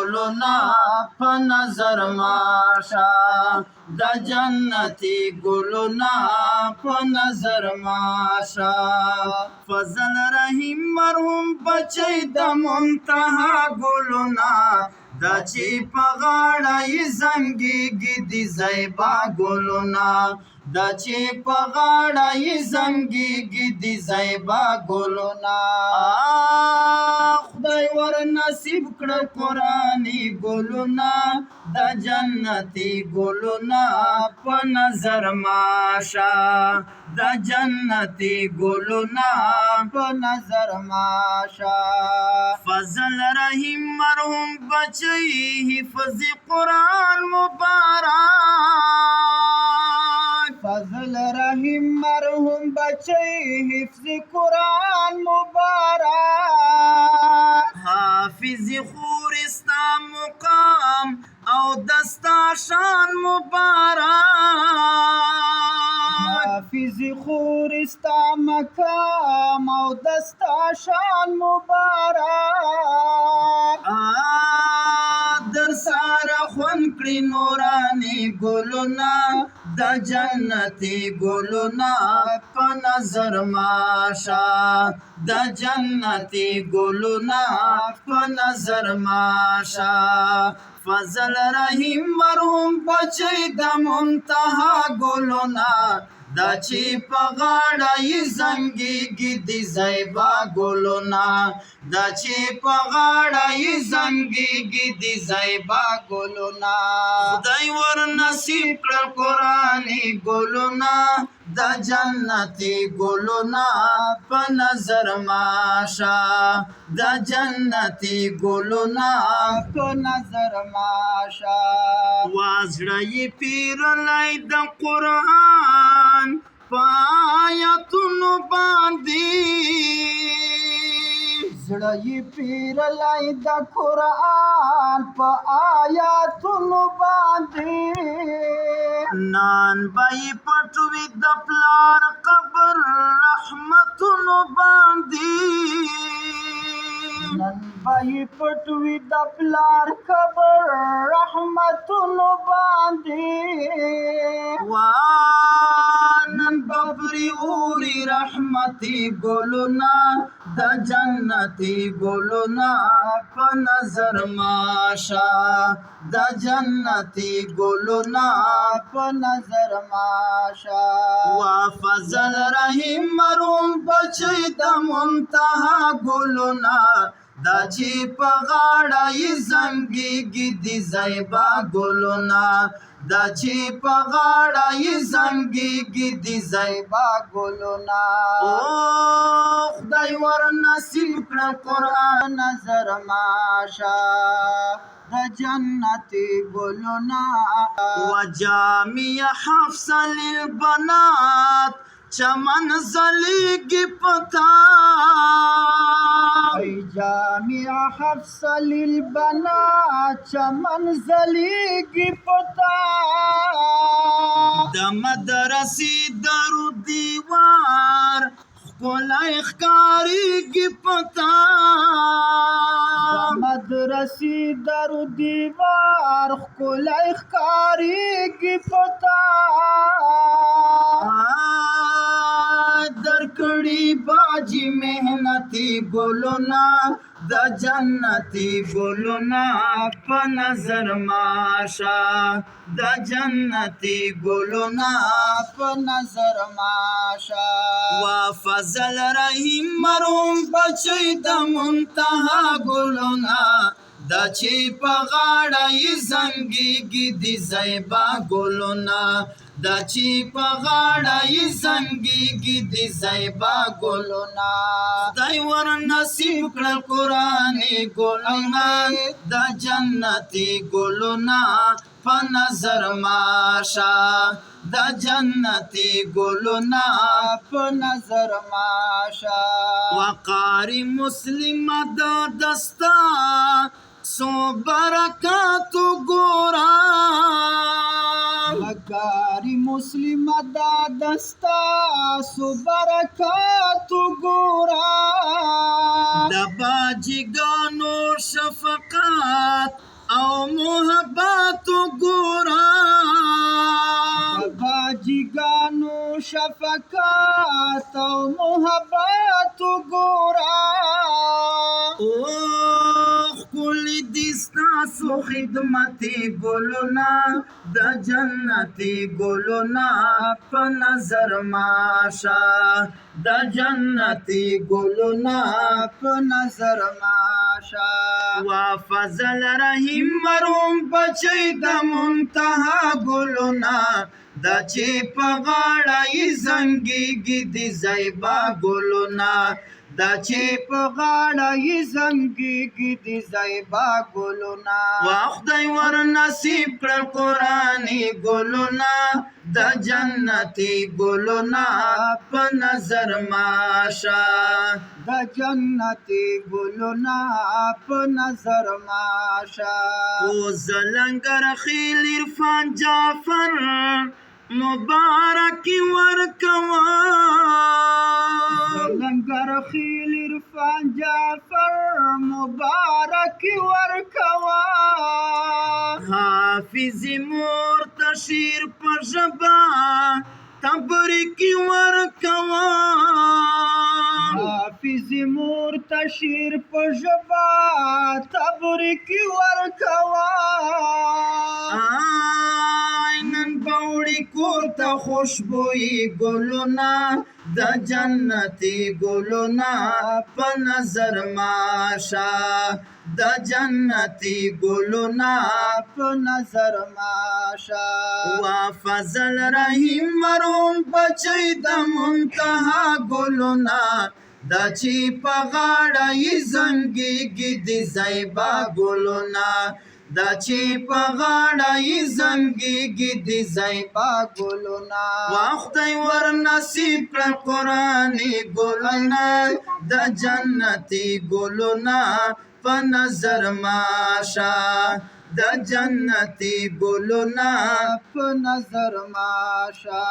ګلونه په نظر ماشه د جنتي ګلونه په نظر ماشه فضل رحیم مرحوم بچی د منتها ګلونه دا چې په غاړه یې زنګېږي د زیبا ګلونه دا چې په غاړه یې زنګېږي د زیبا ګلونه خدای ور نصیب کړه قرآني ګلونه د جنتي ګلونه په نظر ماشه د جنتي ګلونه په نظر ماشه فضل رحیم مرحوم بچی حفظ قرآن مبارک فضل رحیم مرحوم بچی حفظ قرآن مبارک حافظ خورستا مقام او دستا شان مبارک حافظ خورستا مقام او دستا شان مبارک در سارا خون کړي نوراني ګلونه د جنتي ګلونه په نظر ماشه د جنتي ګلونه په نظر ماشه فضل رحیم مرحوم بچی د منتها ګلونه دا چې په غاړه یې زنګېږي د زیبا ګلونه دا چې په غاړه یې زنګېږي د زیبا ګلونه خدای ور نصیب کړه قرآني ګلونه د جنتي ګلونه په نظر ماشه د جنتي ګلونه په نظر ماشه وازړه یې پیرلی د قرآن په آیتونو باندې زړه یې پیرلی د قرآن په آیاتونو باندې نان به یې پټ وي د پلار قبر رحمتونو باندې نن به یې پټ وي د پلار قبر رحمتونو باندې نن ببري اوري رحمتي ګلونه د جنتي ګلونه په نظر ماشه د جنتي ګلونه په نظر ماشه فضل رحیم مرحوم بچی د منتها ګلونه دا چې په غاړه یې زنګېږي د زیبا ګلونه دا چې په غاړه یې زنګېږي د زیبا ګلونه خدای ور نصیب کړه قرآن نظر ماشه د جنتي ګلونه وجامع حفصه للبنات چمن زلیگی پتا جامع حفصه للبنات چمن زلیگی پتا د مدرسې درو دیوار ښکلی ښکارېږي پتا د مدرسې درو دیوار ښکلی ښکارېږي پتا درکړي باجی محنتي ګلونه د جنتي ګلونه په نظر ماشه د جنتي ګلونه په نظر ماشه فضل رحیم مرحوم بچی د منتها ګلونه دا چې په غاړه یې زنګېږي د زیبا ګلونه دا چې په غاړه یې زنګېږي د زیبا ګلونه خدای ور نصیب کړه قرآني ګلونه د جنتي ګلونه په نظر ماشه د جنتي ګلونه په نظر ماشه وقار مسلمه د دستا سو برکاتو ګورا وقار مسلمه د دستا سو برکاتو ګورا د باجګانو شفقات ذات او محبت ګورا او خلی دستاسو خدمتی ګلونا د جنتی ګلونا په نظر ماشا د جنتی ګلونا په نظر ماشا وا فضل رحیم مروم بچی د منتها ګلونا د چې په غاړه یې زنګېږي د زیبا ګلونا دا چې په غاړه یې زنګېږي د زیبا ګلونا وا خدای ور نصیب کړل قرآني ګلونا د جنتي ګلونا په نظر ماشا د جنتي ګلونا په نظر ماشا او زلنګر خیل عرفان جعفر مبارک ورکوا لنگر خیل عرفان جعفر مبارک ورکوا حافظ مرتشیر پر ژبه تبریک ورکوا حافظ مرتشیر په ژبه تبریک ورکوا نن باوړي کور ته خوشبوئی ګلونا د جنتي ګلونا په نظر ماشا د جنتي ګلونا په نظر ماشا وا فضل رحیم مروم بچی د منتها ګلونا د چې په غاړه یې زنګېږي د زیبا ګلونا دا چې په غاړه یې زنګېږي د زیبا ګلونا وا خدای ور نصیب کړل قرآني ګلونا د جنتي ګلونا په نظر ماشا د جنتي ګلونا په نظر ماشا